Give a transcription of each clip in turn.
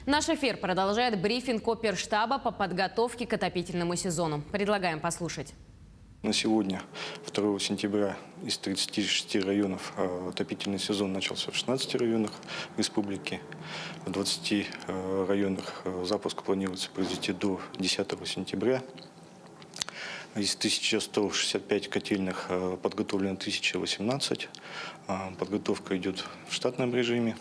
Наш эфир продолжает брифинг Оперштаба по подготовке к отопительному сезону. Предлагаем послушать. На сегодня, 2 сентября, из 36 районов отопительный сезон начался в 16 районах республики. В 20 районах запуск планируется произвести до 10 сентября. Из 1165 котельных подготовлено 1018. Подготовка идет в штатном режиме.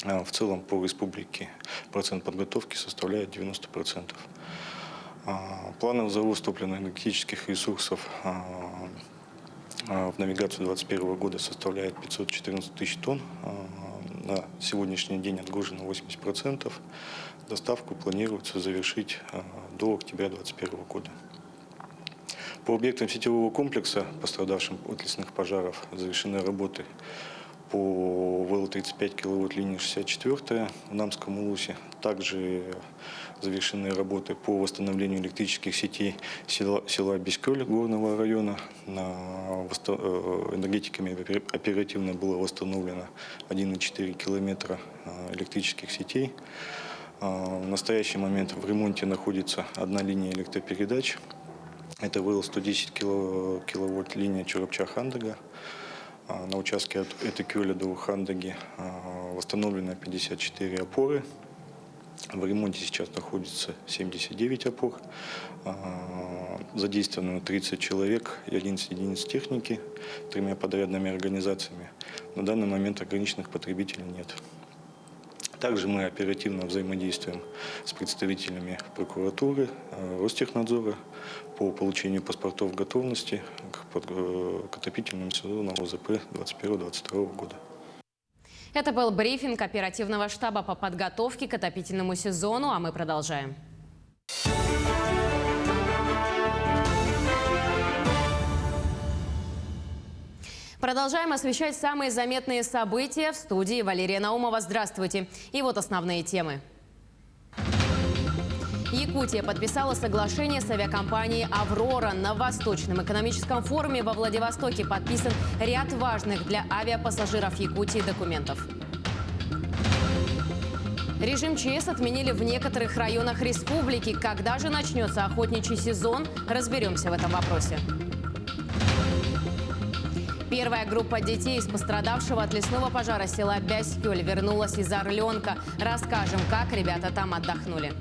В целом по республике процент подготовки составляет 90%. Плановый завоз топливно-энергетических ресурсов в навигацию 2021 года составляет 514 тысяч тонн. На сегодняшний день отгружено 80%. Доставку планируется завершить до октября 2021 года. По объектам сетевого комплекса, пострадавшим от лесных пожаров, завершены работы по ВЛ-35 киловатт линии 64 в Намском Улусе. Также завершены работы по восстановлению электрических сетей села Бескёль горного района. Энергетиками оперативно было восстановлено 1,4 километра электрических сетей. В настоящий момент в ремонте находится одна линия электропередач. Это ВЛ-110 киловатт линия Чурапча-Хандага. На участке от Этекёля до Хандаги восстановлено 54 опоры. В ремонте сейчас находится 79 опор. Задействовано 30 человек и 11 единиц техники 3 подрядными организациями. На данный момент ограниченных потребителей нет. Также мы оперативно взаимодействуем с представителями прокуратуры, Ростехнадзора по получению паспортов готовности к отопительному сезону ОЗП 2021-2022 года. Это был брифинг оперативного штаба по подготовке к отопительному сезону, а мы продолжаем. Продолжаем освещать самые заметные события. В студии Валерия Наумова. Здравствуйте. И вот основные темы. Якутия подписала соглашение с авиакомпанией «Аврора». На Восточном экономическом форуме во Владивостоке подписан ряд важных для авиапассажиров Якутии документов. Режим ЧС отменили в некоторых районах республики. Когда же начнется охотничий сезон? Разберемся в этом вопросе. Первая группа детей из пострадавшего от лесного пожара села Бескёль вернулась из Орленка. Расскажем, как ребята там отдохнули.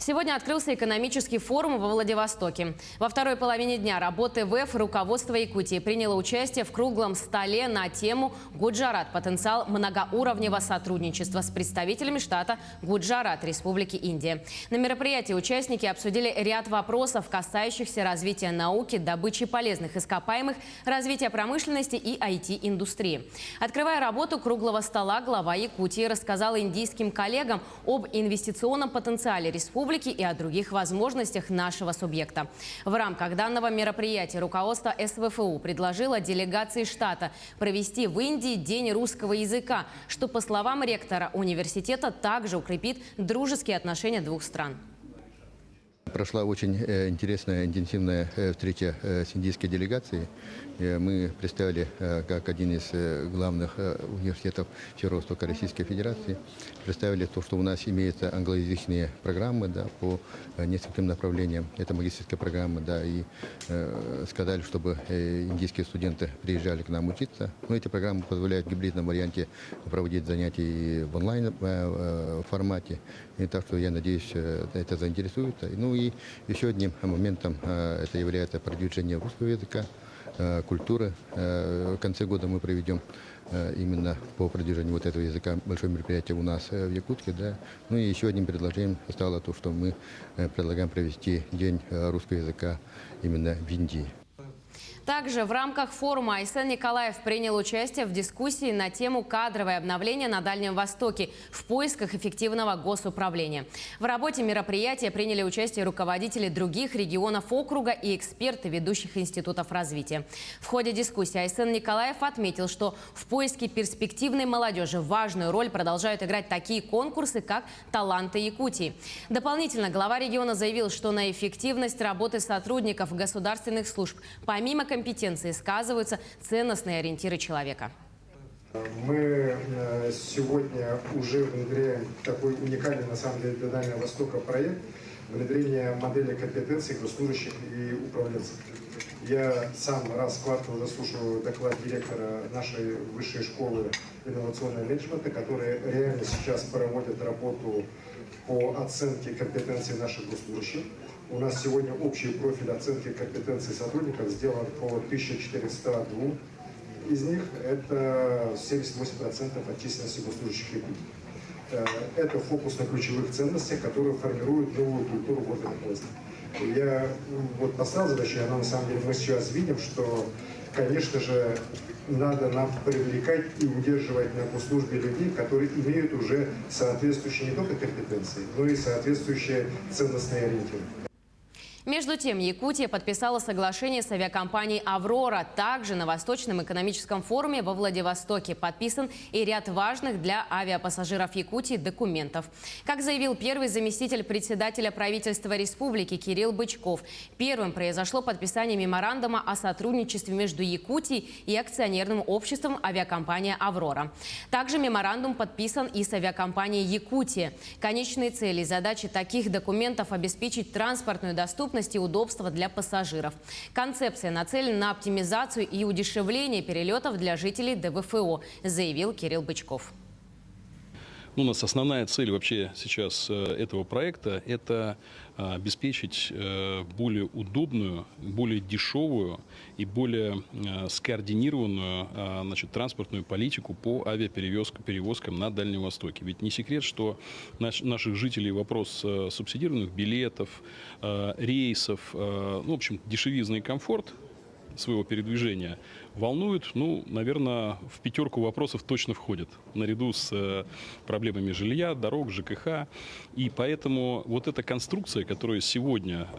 Сегодня открылся экономический форум во Владивостоке. Во второй половине дня работы ВЭФ руководство Якутии приняло участие в круглом столе на тему «Гуджарат. Потенциал многоуровневого сотрудничества» с представителями штата Гуджарат, Республики Индия. На мероприятии участники обсудили ряд вопросов, касающихся развития науки, добычи полезных ископаемых, развития промышленности и IT-индустрии. Открывая работу круглого стола, глава Якутии рассказал индийским коллегам об инвестиционном потенциале республики и о других возможностях нашего субъекта. В рамках данного мероприятия руководство СВФУ предложило делегации штата провести в Индии День русского языка, что, по словам ректора университета, также укрепит дружеские отношения двух стран. Прошла очень интересная, интенсивная встреча с индийской делегацией. Мы представили, как один из главных университетов Северо-Востока Российской Федерации, представили то, что у нас имеются англоязычные программы, да, по нескольким направлениям. Это магистерская программа, да, и сказали, чтобы индийские студенты приезжали к нам учиться. Но эти программы позволяют в гибридном варианте проводить занятия в онлайн формате. И так что я надеюсь, это заинтересует. Ну и еще одним моментом это является продвижение русского языка, культуры. В конце года мы проведем именно по продвижению вот этого языка большое мероприятие у нас в Якутске. Да. Ну и еще одним предложением стало то, что мы предлагаем провести День русского языка именно в Индии. Также в рамках форума Айсен Николаев принял участие в дискуссии на тему «Кадровое обновление на Дальнем Востоке в поисках эффективного госуправления». В работе мероприятия приняли участие руководители других регионов округа и эксперты ведущих институтов развития. В ходе дискуссии Айсен Николаев отметил, что в поиске перспективной молодежи важную роль продолжают играть такие конкурсы, как «Таланты Якутии». Дополнительно глава региона заявил, что на эффективность работы сотрудников государственных служб помимо компетенции сказываются ценностные ориентиры человека. Мы сегодня уже внедряем такой уникальный, на самом деле, для Дальнего Востока проект внедрения модели компетенций госслужащих и управленцев. Я сам раз в квартал заслушиваю доклад директора нашей высшей школы инновационного менеджмента, который реально сейчас проводит работу по оценке компетенций наших госслужащих. У нас сегодня общий профиль оценки компетенций сотрудников сделан по 1402. Из них это 78% от численности госслужащих Якутии. Это фокус на ключевых ценностях, которые формируют новую культуру в органах власти. Я вот поставил задачу, и на самом деле мы сейчас видим, что, конечно же, надо нам привлекать и удерживать на госслужбе людей, которые имеют уже соответствующие не только компетенции, но и соответствующие ценностные ориентиры. Между тем, Якутия подписала соглашение с авиакомпанией «Аврора». Также на Восточном экономическом форуме во Владивостоке подписан и ряд важных для авиапассажиров Якутии документов. Как заявил первый заместитель председателя правительства республики Кирилл Бычков, первым произошло подписание меморандума о сотрудничестве между Якутией и акционерным обществом авиакомпания «Аврора». Также меморандум подписан и с авиакомпанией «Якутия». Конечные цели и задачи таких документов – обеспечить транспортную доступность и удобства для пассажиров. Концепция нацелена на оптимизацию и удешевление перелетов для жителей ДВФО, заявил Кирилл Бычков. У нас основная цель вообще сейчас этого проекта – это обеспечить более удобную, более дешевую и более скоординированную транспортную политику по авиаперевозкам на Дальнем Востоке. Ведь не секрет, что наших жителей вопрос субсидированных билетов, рейсов, в общем, дешевизна и комфорт своего передвижения волнует, наверное, в пятерку вопросов точно входит, наряду с проблемами жилья, дорог, ЖКХ. И поэтому вот эта конструкция, которая сегодня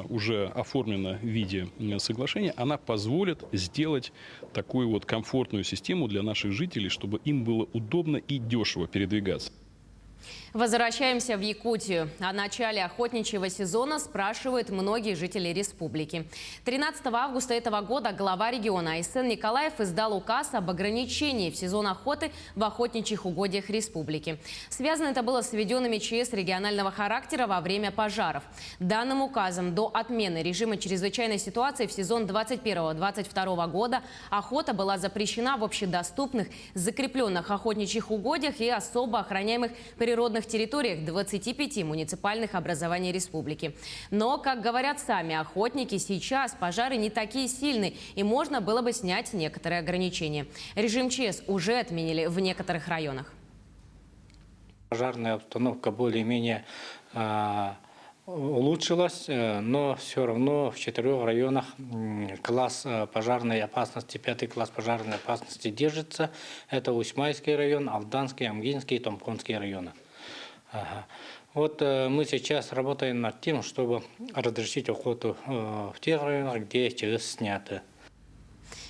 уже оформлена в виде соглашения, она позволит сделать такую вот комфортную систему для наших жителей, чтобы им было удобно и дешево передвигаться. Возвращаемся в Якутию. О начале охотничьего сезона спрашивают многие жители республики. 13 августа этого года глава региона Айсен Николаев издал указ об ограничении в сезон охоты в охотничьих угодьях республики. Связано это было с введенными ЧС регионального характера во время пожаров. Данным указом до отмены режима чрезвычайной ситуации в сезон 2021-2022 года охота была запрещена в общедоступных, закрепленных охотничьих угодьях и особо охраняемых природных территориях 25 муниципальных образований республики. Но, как говорят сами охотники, сейчас пожары не такие сильные и можно было бы снять некоторые ограничения. Режим ЧС уже отменили в некоторых районах. Пожарная обстановка более-менее улучшилась, но все равно в 4 районах класс пожарной опасности, 5-й класс пожарной опасности держится. Это Усьмайский район, Алданский, Амгинский и Томконский районы. Вот мы сейчас работаем над тем, чтобы разрешить охоту в тех районах, где ЧС сняты.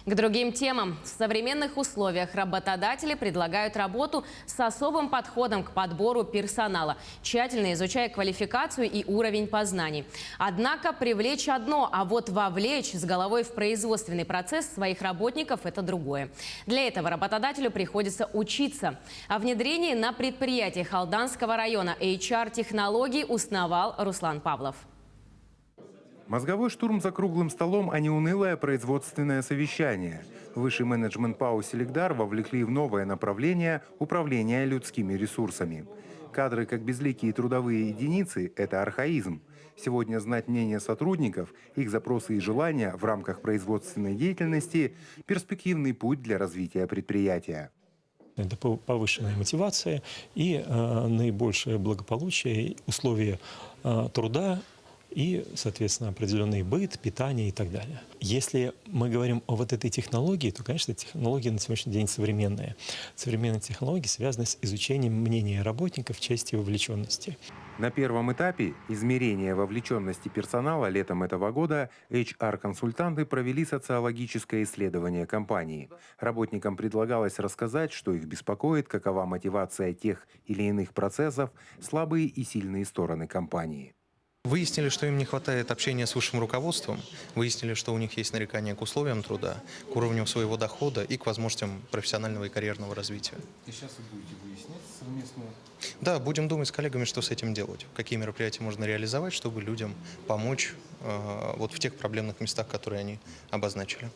К другим темам. В современных условиях работодатели предлагают работу с особым подходом к подбору персонала, тщательно изучая квалификацию и уровень познаний. Однако привлечь одно, а вот вовлечь с головой в производственный процесс своих работников – это другое. Для этого работодателю приходится учиться. О внедрении на предприятиях Алданского района HR-технологий узнавал Руслан Павлов. Мозговой штурм за круглым столом, а не унылое производственное совещание. Высший менеджмент ПАО «Селигдар» вовлекли в новое направление управления людскими ресурсами. Кадры как безликие трудовые единицы – это архаизм. Сегодня знать мнение сотрудников, их запросы и желания в рамках производственной деятельности – перспективный путь для развития предприятия. Это повышенная мотивация и наибольшее благополучие, условия труда и, соответственно, определенный быт, питание и так далее. Если мы говорим о вот этой технологии, то, конечно, технология на сегодняшний день современная. Современные технологии связаны с изучением мнения работников в части вовлеченности. На первом этапе измерения вовлеченности персонала летом этого года HR-консультанты провели социологическое исследование компании. Работникам предлагалось рассказать, что их беспокоит, какова мотивация тех или иных процессов, слабые и сильные стороны компании. Выяснили, что им не хватает общения с высшим руководством, выяснили, что у них есть нарекания к условиям труда, к уровню своего дохода и к возможностям профессионального и карьерного развития. И сейчас вы будете выяснять совместно? Да, будем думать с коллегами, что с этим делать, какие мероприятия можно реализовать, чтобы людям помочь вот в тех проблемных местах, которые они обозначили.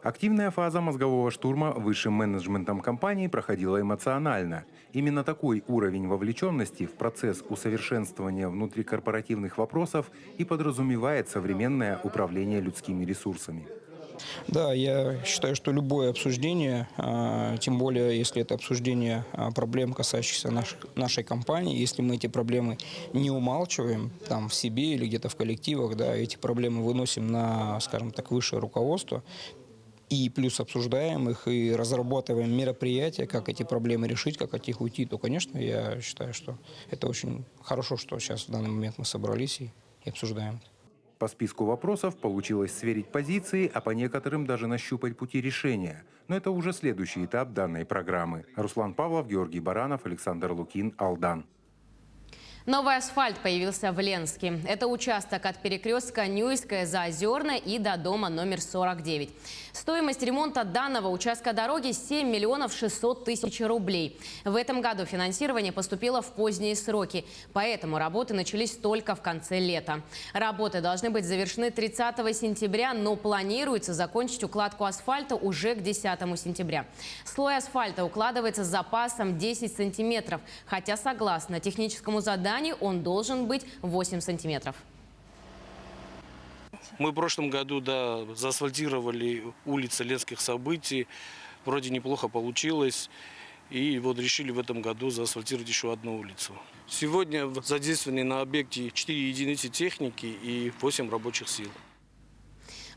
Активная фаза мозгового штурма высшим менеджментом компании проходила эмоционально. Именно такой уровень вовлеченности в процесс усовершенствования внутрикорпоративных вопросов и подразумевает современное управление людскими ресурсами. Да, я считаю, что любое обсуждение, тем более если это обсуждение проблем, касающихся нашей компании, если мы эти проблемы не умалчиваем там в себе или где-то в коллективах, да, эти проблемы выносим на, скажем так, высшее руководство, и плюс обсуждаем их и разрабатываем мероприятия, как эти проблемы решить, как от них уйти, то, конечно, я считаю, что это очень хорошо, что сейчас в данный момент мы собрались и обсуждаем. По списку вопросов получилось сверить позиции, а по некоторым даже нащупать пути решения. Но это уже следующий этап данной программы. Руслан Павлов, Георгий Баранов, Александр Лукин, Алдан. Новый асфальт появился в Ленске. Это участок от перекрестка Нюйская, Заозерная и до дома номер 49. Стоимость ремонта данного участка дороги 7 миллионов 600 тысяч рублей. В этом году финансирование поступило в поздние сроки, поэтому работы начались только в конце лета. Работы должны быть завершены 30 сентября, но планируется закончить укладку асфальта уже к 10 сентября. Слой асфальта укладывается с запасом 10 сантиметров, хотя согласно техническому заданию он должен быть 8 сантиметров. Мы в прошлом году, да, заасфальтировали улицы Ленских событий. Вроде неплохо получилось. И вот решили в этом году заасфальтировать еще одну улицу. Сегодня задействованы на объекте 4 единицы техники и 8 рабочих сил.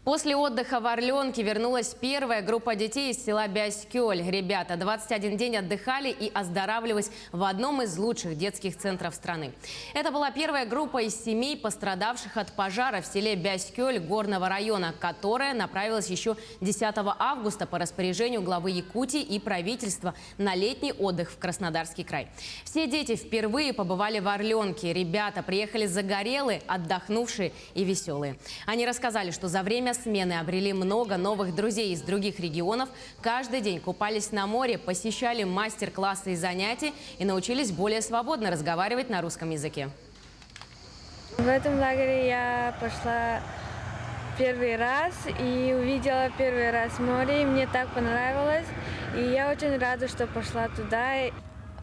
После отдыха в Орленке вернулась первая группа детей из села Бяськёль. Ребята 21 день отдыхали и оздоравливались в одном из лучших детских центров страны. Это была первая группа из семей, пострадавших от пожара в селе Бяськёль Горного района, которая направилась еще 10 августа по распоряжению главы Якутии и правительства на летний отдых в Краснодарский край. Все дети впервые побывали в Орленке. Ребята приехали загорелые, отдохнувшие и веселые. Они рассказали, что за время смены обрели много новых друзей из других регионов, каждый день купались на море, посещали мастер-классы и занятия и научились более свободно разговаривать на русском языке. В этом лагере я пошла первый раз и увидела первый раз море, и мне так понравилось, и я очень рада, что пошла туда.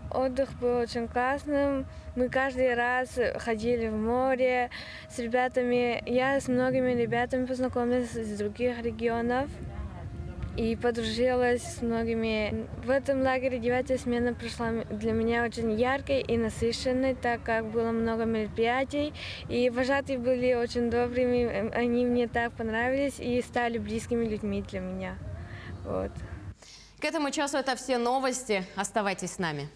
Отдых был очень классным. Мы каждый раз ходили в море с ребятами. Я с многими ребятами познакомилась из других регионов и подружилась с многими. В этом лагере 9-я смена прошла для меня очень яркой и насыщенной, так как было много мероприятий. И вожатые были очень добрыми, они мне так понравились и стали близкими людьми для меня. Вот. К этому часу это все новости. Оставайтесь с нами.